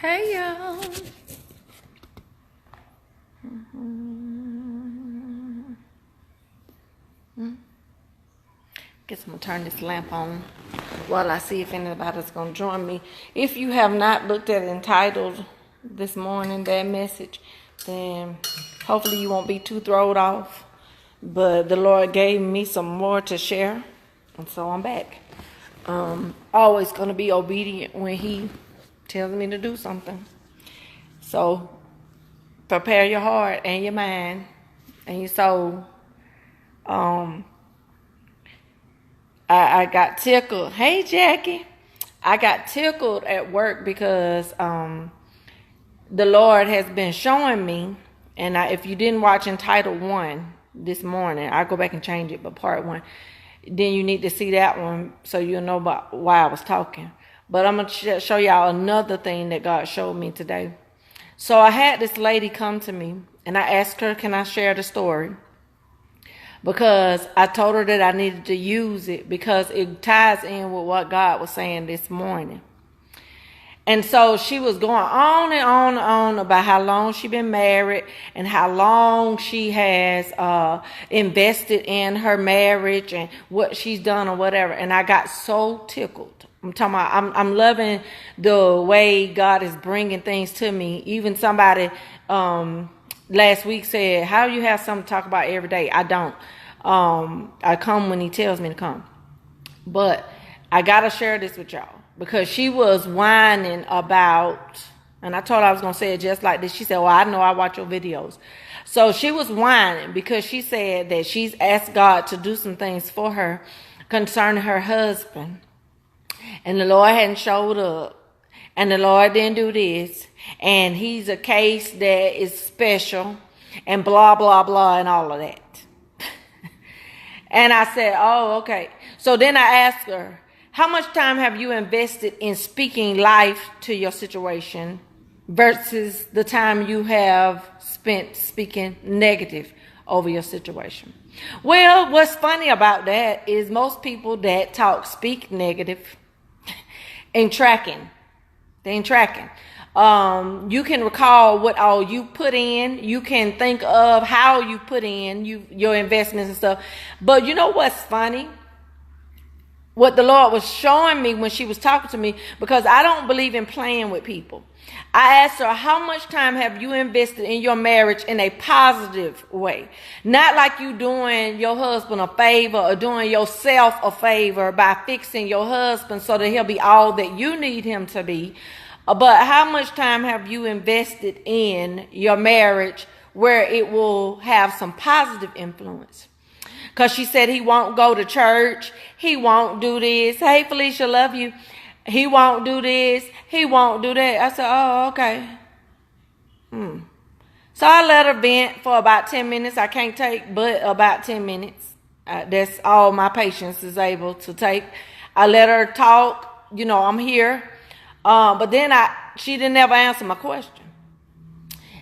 Hey y'all. Guess I'm gonna turn this lamp on while I see if anybody's gonna join me. If you have not looked at entitled this morning, that message, then hopefully you won't be too thrown off. But the Lord gave me some more to share, and so I'm back. Always gonna be obedient when He tells me to do something. So prepare your heart and your mind and your soul. I got tickled. Hey, Jackie. I got tickled at work because the Lord has been showing me, and if you didn't watch Entitled 1 this morning, I'll go back and change it, but part 1, then you need to see that one so you'll know about why I was talking. But I'm going to show y'all another thing that God showed me today. So I had this lady come to me, and I asked her, can I share the story? Because I told her that I needed to use it because it ties in with what God was saying this morning. And so she was going on and on and on about how long she's been married and how long she has invested in her marriage and what she's done or whatever. And I got so tickled. I'm talking about, I'm loving the way God is bringing things to me. Even somebody last week said, how do you have something to talk about every day? I don't. I come when He tells me to come. But I got to share this with y'all because she was whining about, and I told her I was going to say it just like this. She said, well, I know I watch your videos. So she was whining because she said that she's asked God to do some things for her concerning her husband. And the Lord hadn't showed up. And the Lord didn't do this. And he's a case that is special. And blah, blah, blah, and all of that. And I said, oh, okay. So then I asked her, how much time have you invested in speaking life to your situation versus the time you have spent speaking negative over your situation? Well, what's funny about that is most people that speak negative ain't tracking. They ain't tracking. You can recall what all you put in. You can think of how you put in your investments and stuff. But you know what's funny? What the Lord was showing me when she was talking to me, because I don't believe in playing with people. I asked her, how much time have you invested in your marriage in a positive way? Not like you doing your husband a favor or doing yourself a favor by fixing your husband so that he'll be all that you need him to be. But how much time have you invested in your marriage where it will have some positive influence? Because she said he won't go to church. He won't do this. Hey, Felicia, love you. He won't do this. He won't do that. I said, oh, okay. So I let her vent for about 10 minutes. I can't take but about 10 minutes. That's all my patience is able to take. I let her talk. You know, I'm here. But then she didn't ever answer my question.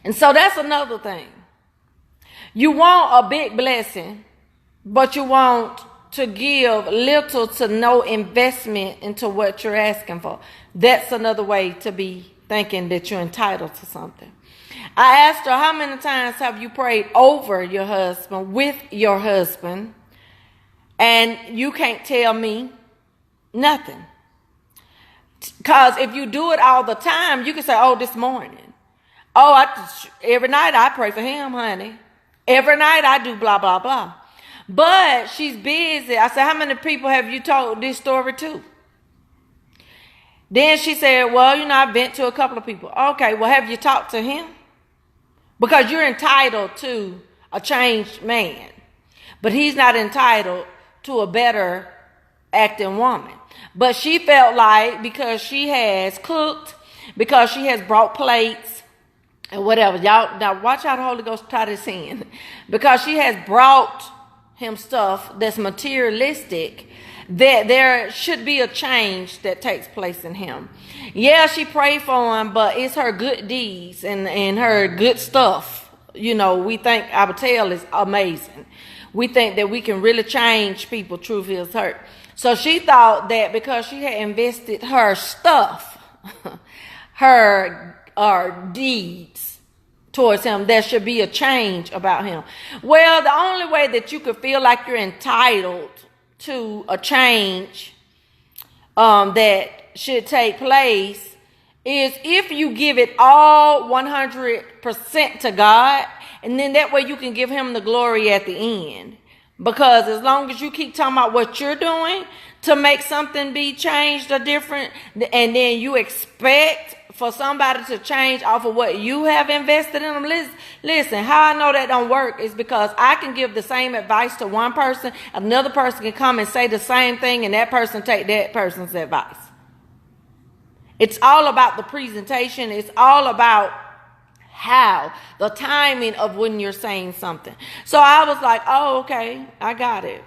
And so that's another thing. You want a big blessing, but you want to give little to no investment into what you're asking for. That's another way to be thinking that you're entitled to something. I asked her, how many times have you prayed over your husband, with your husband, and you can't tell me nothing? Because if you do it all the time, you can say, oh, this morning. Oh, every night I pray for him, honey. Every night I do blah, blah, blah. But she's busy. I said, how many people have you told this story to? Then she said, well, I vent to a couple of people. Okay, well, have you talked to him? Because you're entitled to a changed man. But he's not entitled to a better acting woman. But she felt like because she has cooked, because she has brought plates and whatever. Y'all, now watch how the Holy Ghost try this in. Because she has brought him stuff that's materialistic, that there should be a change that takes place in him. Yeah, she prayed for him, but it's her good deeds and her good stuff. We think our tale is amazing. We think that we can really change people. Truth is hurt. So she thought that because she had invested her stuff, her deeds towards him. There should be a change about him. Well, the only way that you could feel like you're entitled to a change that should take place is if you give it all 100% to God, and then that way you can give him the glory at the end. Because as long as you keep talking about what you're doing to make something be changed or different, and then you expect for somebody to change off of what you have invested in them. Listen, how I know that don't work is because I can give the same advice to one person, another person can come and say the same thing, and that person take that person's advice. It's all about the presentation. It's all about how, the timing of when you're saying something. So I was like, oh, okay, I got it.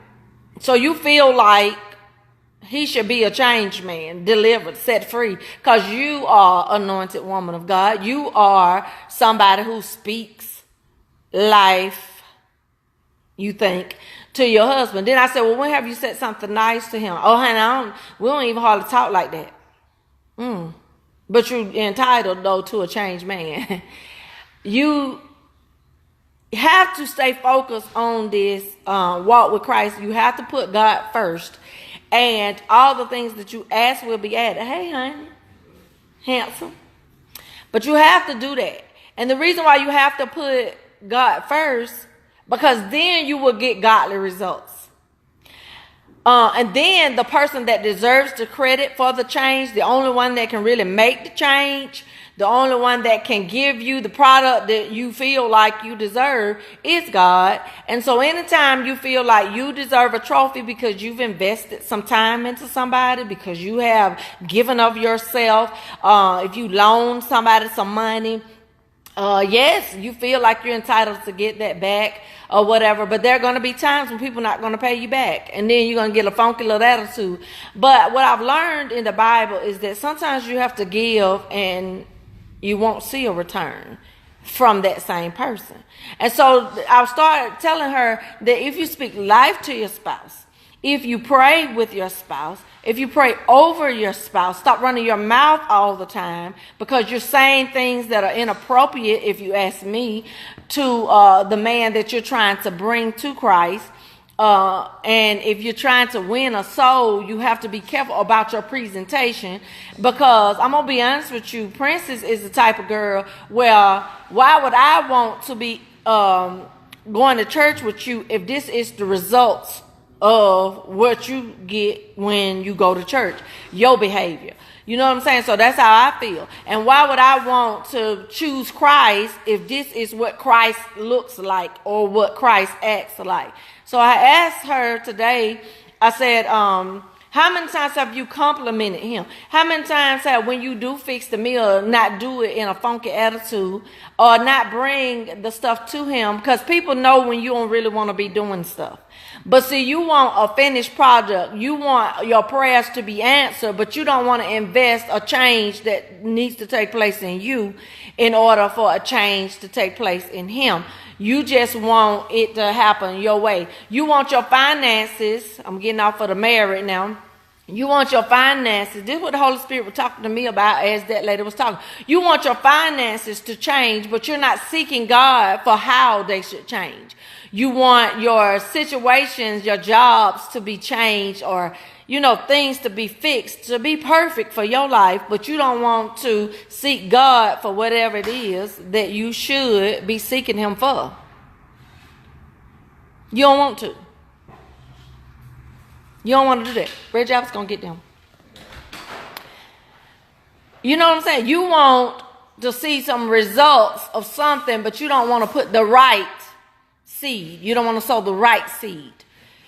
So you feel like he should be a changed man, delivered, set free, because you are anointed woman of God. You are somebody who speaks life, you think, to your husband. Then I said, well, when have you said something nice to him? Oh, honey, we don't even hardly talk like that. But you're entitled, though, to a changed man. You have to stay focused on this walk with Christ. You have to put God first. And all the things that you ask will be added. Hey, honey, handsome. But you have to do that. And the reason why you have to put God first, because then you will get godly results. And then the person that deserves the credit for the change, the only one that can really make the change, the only one that can give you the product that you feel like you deserve is God. And so anytime you feel like you deserve a trophy because you've invested some time into somebody, because you have given of yourself, if you loan somebody some money, yes, you feel like you're entitled to get that back or whatever, but there are going to be times when people are not going to pay you back, and then you're going to get a funky little attitude. But what I've learned in the Bible is that sometimes you have to give and you won't see a return from that same person. And so I started telling her that if you speak life to your spouse, if you pray with your spouse, if you pray over your spouse, stop running your mouth all the time because you're saying things that are inappropriate, if you ask me, to the man that you're trying to bring to Christ. And if you're trying to win a soul, you have to be careful about your presentation, because I'm going to be honest with you, Princess is the type of girl where why would I want to be going to church with you if this is the results of what you get when you go to church, your behavior. You know what I'm saying? So that's how I feel. And why would I want to choose Christ if this is what Christ looks like or what Christ acts like? So I asked her today, I said, how many times have you complimented him? How many times have, when you do fix the meal, not do it in a funky attitude or not bring the stuff to him? Because people know when you don't really want to be doing stuff. But see, you want a finished product. You want your prayers to be answered, but you don't want to invest a change that needs to take place in you in order for a change to take place in him. You just want it to happen your way. You want your finances. I'm getting off of the married now. You want your finances. This is what the Holy Spirit was talking to me about as that lady was talking. You want your finances to change, but you're not seeking God for how they should change. You want your situations, your jobs to be changed, or, you know, things to be fixed, to be perfect for your life, but you don't want to seek God for whatever it is that you should be seeking him for. You don't want to. You don't want to do that. Reggie, I was going to get them. You know what I'm saying? You want to see some results of something, but you don't want to put the right seed. You don't want to sow the right seed.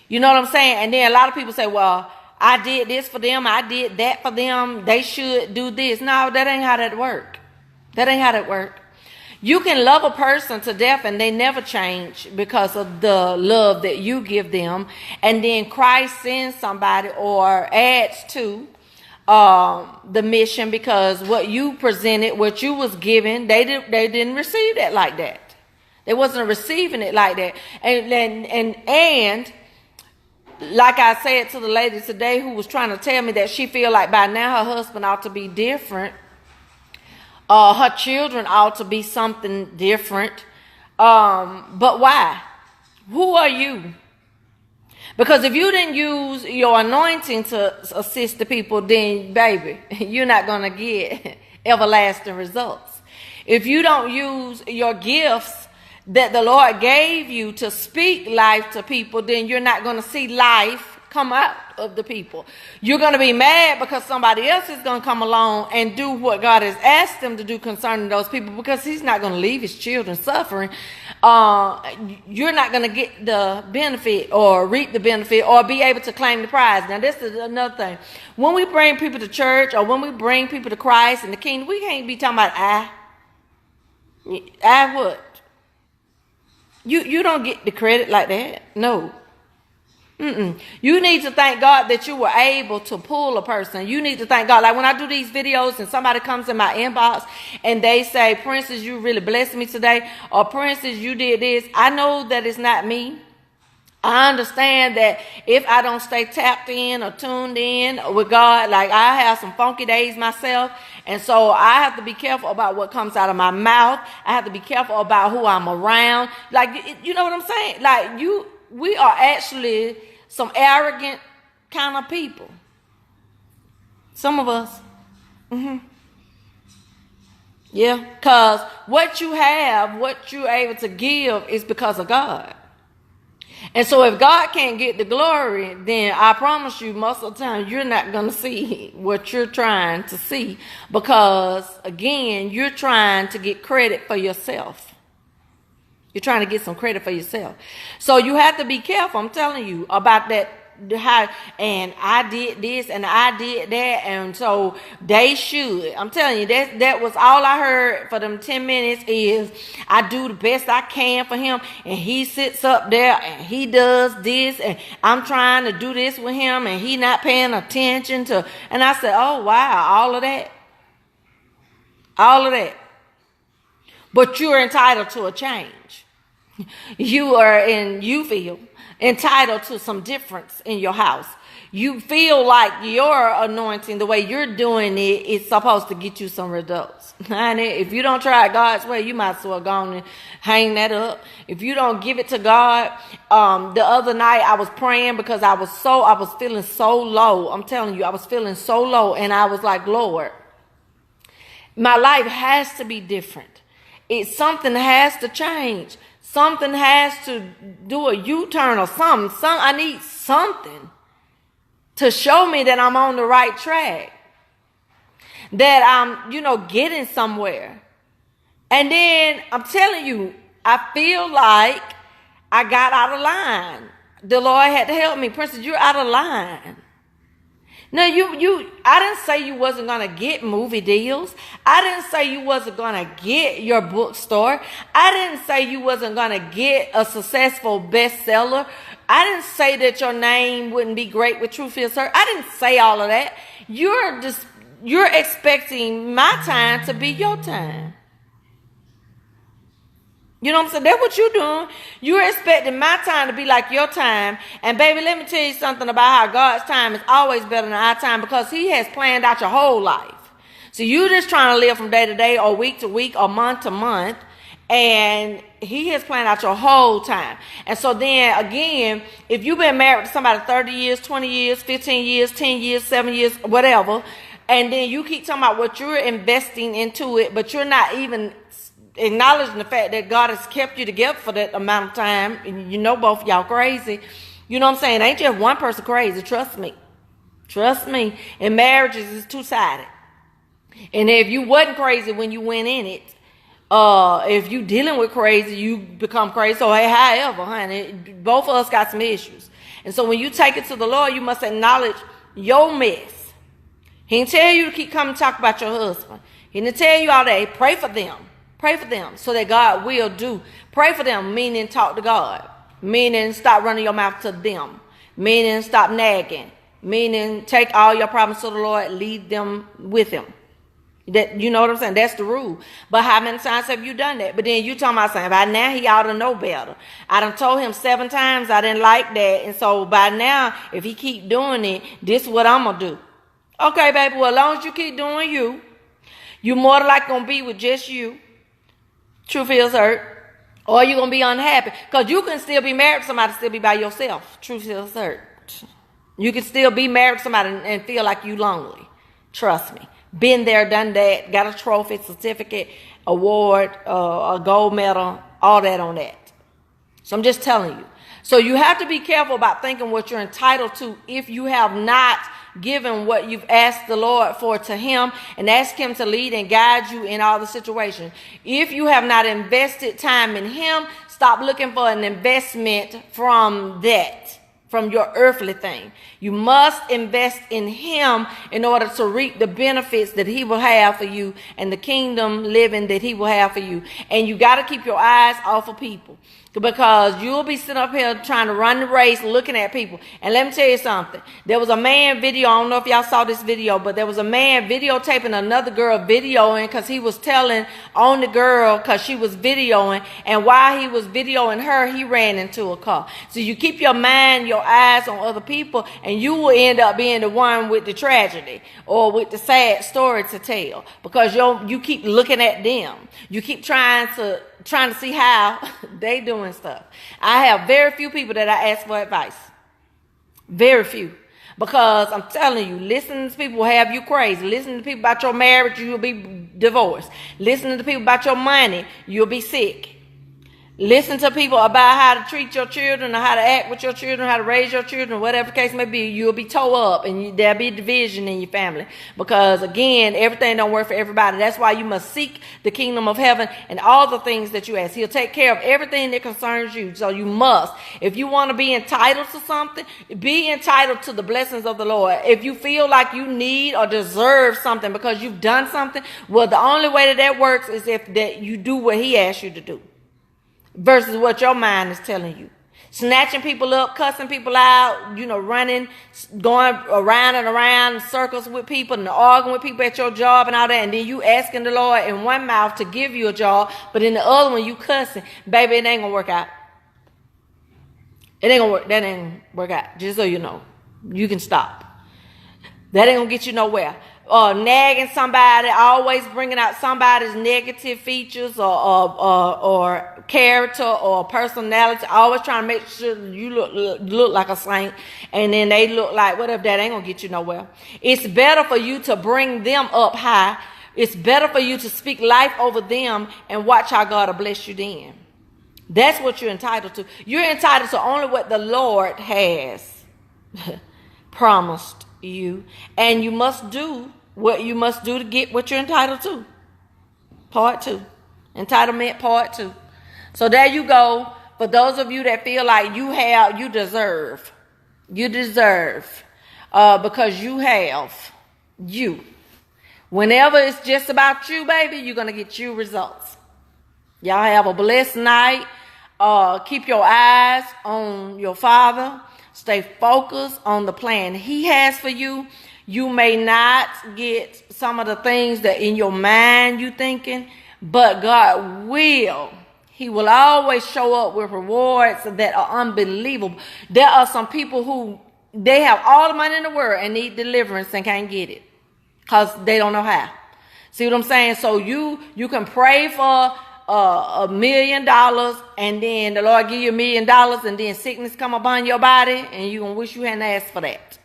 You know what I'm saying? And then a lot of people say, well, I did this for them. I did that for them. They should do this. No, that ain't how that work. That ain't how that work. You can love a person to death and they never change because of the love that you give them. And then Christ sends somebody or adds to the mission because what you presented, what you was given, they didn't receive that like that. They wasn't receiving it like that. And like I said to the lady today who was trying to tell me that she feel like by now her husband ought to be different. Her children ought to be something different. But why? Who are you? Because if you didn't use your anointing to assist the people, then baby, you're not going to get everlasting results. If you don't use your gifts that the Lord gave you to speak life to people, then you're not going to see life come out of the people. You're going to be mad because somebody else is going to come along and do what God has asked them to do concerning those people, because he's not going to leave his children suffering. You're not going to get the benefit or reap the benefit or be able to claim the prize. Now, this is another thing. When we bring people to church or when we bring people to Christ and the kingdom, we can't be talking about I what? You don't get the credit like that. No. You need to thank God that you were able to pull a person. You need to thank God. Like when I do these videos and somebody comes in my inbox and they say, Princess, you really blessed me today, or Princess, you did this. I know that it's not me. I understand that if I don't stay tapped in or tuned in with God, like I have some funky days myself. And so I have to be careful about what comes out of my mouth. I have to be careful about who I'm around. Like, you know what I'm saying? Like we are actually some arrogant kind of people. Some of us. Yeah, because what you have, what you're able to give is because of God. And so if God can't get the glory, then I promise you most of the time you're not going to see what you're trying to see, because, again, you're trying to get credit for yourself. You're trying to get some credit for yourself. So you have to be careful, I'm telling you, about that. How, and I did this and I did that, and so they should. I'm telling you, that was all I heard for them 10 minutes is I do the best I can for him, and he sits up there and he does this, and I'm trying to do this with him and he not paying attention to. And I said, oh wow, all of that. But you're entitled to a change. You feel entitled to some difference in your house. You feel like your anointing, the way you're doing it, is supposed to get you some results. And if you don't try it God's way, you might as well go on and hang that up. If you don't give it to God, the other night I was praying because I was feeling so low. I'm telling you, I was feeling so low, and I was like, Lord, my life has to be different. Something has to change. Something has to do a U-turn or something. I need something to show me that I'm on the right track, that I'm, getting somewhere. And then I'm telling you, I feel like I got out of line. The Lord had to help me. Princess, you're out of line. No, I didn't say you wasn't going to get movie deals. I didn't say you wasn't going to get your bookstore. I didn't say you wasn't going to get a successful bestseller. I didn't say that your name wouldn't be great with Truefield Sir. I didn't say all of that. You're expecting my time to be your time. You know what I'm saying? That's what you're doing. You're expecting my time to be like your time. And baby, let me tell you something about how God's time is always better than our time, because he has planned out your whole life. So you're just trying to live from day to day or week to week or month to month. And he has planned out your whole time. And so then again, if you've been married to somebody 30 years, 20 years, 15 years, 10 years, 7 years, whatever, and then you keep talking about what you're investing into it, but you're not even acknowledging the fact that God has kept you together for that amount of time, and both y'all crazy. You know what I'm saying? Ain't just one person crazy. Trust me. And marriages is two-sided. And if you wasn't crazy when you went in it, if you dealing with crazy, you become crazy. So hey, however, honey, both of us got some issues. And so when you take it to the Lord, you must acknowledge your mess. He didn't tell you to keep coming to talk about your husband. He didn't tell you all that. Pray for them. Pray for them so that God will do. Pray for them, meaning talk to God. Meaning stop running your mouth to them. Meaning stop nagging. Meaning take all your problems to the Lord, lead them with him. That, you know what I'm saying? That's the rule. But how many times have you done that? But then you talking about saying, by now he ought to know better. I done told him 7 times I didn't like that. And so by now, if he keep doing it, this is what I'm going to do. Okay, baby, well, as long as you keep doing you You more than likely gonna be with just you. Truth is hurt. Or you're gonna be unhappy. Because you can still be married to somebody, still be by yourself. Truth is hurt. You can still be married to somebody and feel like you lonely. Trust me. Been there, done that, got a trophy, certificate, award, a gold medal, all that on that. So I'm just telling you. So you have to be careful about thinking what you're entitled to if you have not given what you've asked the Lord for to him and ask him to lead and guide you in all the situations. If you have not invested time in him, stop looking for an investment from that, from your earthly thing. You must invest in him in order to reap the benefits that he will have for you and the kingdom living that he will have for you. And you got to keep your eyes off of people, because you'll be sitting up here trying to run the race looking at people. And let me tell you something. There was a man video. I don't know if y'all saw this video, but there was a man videotaping another girl videoing because he was telling on the girl because she was videoing. And while he was videoing her, he ran into a car. So you keep your mind, your eyes on other people, and you will end up being the one with the tragedy or with the sad story to tell, because you keep looking at them. You keep trying to see how they doing stuff. I have very few people that I ask for advice. Very few. Because I'm telling you, listening to people will have you crazy. Listening to people about your marriage, you'll be divorced. Listening to people about your money, you'll be sick. Listen to people about how to treat your children or how to act with your children, how to raise your children, whatever the case may be. You'll be tore up and there'll be division in your family. Because again, everything don't work for everybody. That's why you must seek the kingdom of heaven and all the things that you ask. He'll take care of everything that concerns you. So you must. If you want to be entitled to something, be entitled to the blessings of the Lord. If you feel like you need or deserve something because you've done something, well, the only way that works is if that you do what he asks you to do, versus what your mind is telling you. Snatching people up, cussing people out, running, going around and around in circles with people and arguing with people at your job and all that. And then you asking the Lord in one mouth to give you a job, but in the other one you cussing. Baby, it ain't going to work out. It ain't going to work. That ain't going to work out. Just so you know. You can stop. That ain't going to get you nowhere. Nagging somebody, always bringing out somebody's negative features or character or personality, always trying to make sure you look like a saint and then they look like whatever. That ain't gonna get you nowhere. It's better for you to bring them up high. It's better for you to speak life over them and watch how God will bless you then. That's what you're entitled to. You're entitled to only what the Lord has promised you, and you must do what you must do to get what you're entitled to. Part 2. Entitlement, part 2. So there you go. For those of you that feel like you deserve, because you have, whenever it's just about you, baby, you're going to get you results. Y'all have a blessed night. Keep your eyes on your Father. Stay focused on the plan he has for you. You may not get some of the things that in your mind you thinking, but God will. He will always show up with rewards that are unbelievable. There are some people who they have all the money in the world and need deliverance and can't get it because they don't know how. See what I'm saying? So you can pray for $1 million and then the Lord give you $1 million and then sickness come upon your body and you're going to wish you hadn't asked for that.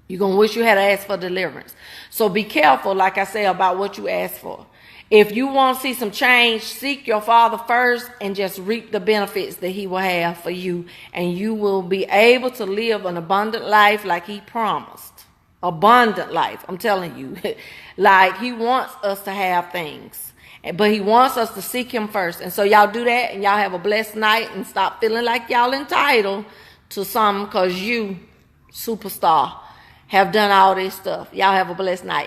You're going to wish you had asked for deliverance. So be careful, like I say, about what you ask for. If you want to see some change, seek your Father first and just reap the benefits that he will have for you. And you will be able to live an abundant life like he promised. Abundant life, I'm telling you. Like he wants us to have things. But he wants us to seek him first. And so y'all do that and y'all have a blessed night and stop feeling like y'all entitled to something because you, superstar, have done all this stuff. Y'all have a blessed night.